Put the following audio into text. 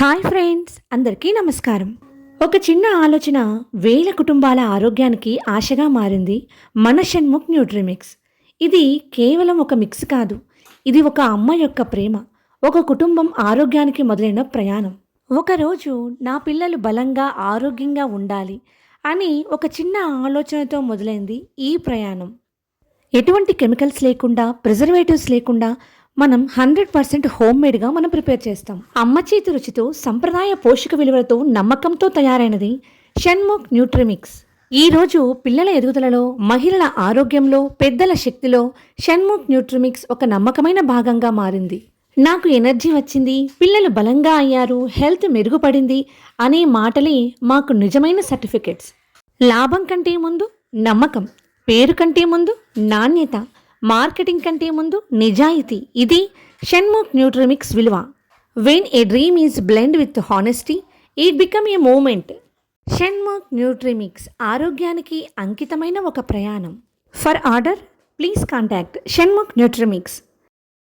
Hi friends, అందరికీ నమస్కారం. ఒక చిన్న ఆలోచన వేల కుటుంబాల ఆరోగ్యానికి ఆశగా మారింది. మన షణ్ముఖ్ న్యూట్రిమిక్స్. ఇది కేవలం ఒక మిక్స్ కాదు, ఇది ఒక అమ్మ యొక్క ప్రేమ, ఒక కుటుంబం ఆరోగ్యానికి మొదలైన ప్రయాణం. ఒకరోజు నా పిల్లలు బలంగా ఆరోగ్యంగా ఉండాలి అని ఒక చిన్న ఆలోచనతో మొదలైంది ఈ ప్రయాణం. ఎటువంటి కెమికల్స్ లేకుండా, ప్రిజర్వేటివ్స్ లేకుండా మనం 100% హోమ్ మేడ్గా మనం ప్రిపేర్ చేస్తాం. అమ్మ చేతి రుచితో, సంప్రదాయ పోషక విలువలతో, నమ్మకంతో తయారైనది షణ్ముఖ్ న్యూట్రిమిక్స్. ఈరోజు పిల్లల ఎదుగుదలలో, మహిళల ఆరోగ్యంలో, పెద్దల శక్తిలో షణ్ముఖ్ న్యూట్రిమిక్స్ ఒక నమ్మకమైన భాగంగా మారింది. నాకు ఎనర్జీ వచ్చింది, పిల్లలు బలంగా అయ్యారు, హెల్త్ మెరుగుపడింది అనే మాటలే మాకు నిజమైన సర్టిఫికెట్స్. లాభం కంటే ముందు నమ్మకం, పేరు కంటే ముందు నాణ్యత, మార్కెటింగ్ కంటే ముందు నిజాయితీ. ఇది షణ్ముఖ్ న్యూట్రిమిక్స్ విలువ. When a dream is blend with honesty, it become a moment. Shanmukh Nutrimix ఆరోగ్యానికి అంకితమైన ఒక ప్రయాణం. For order please contact Shanmukh న్యూట్రిమిక్స్.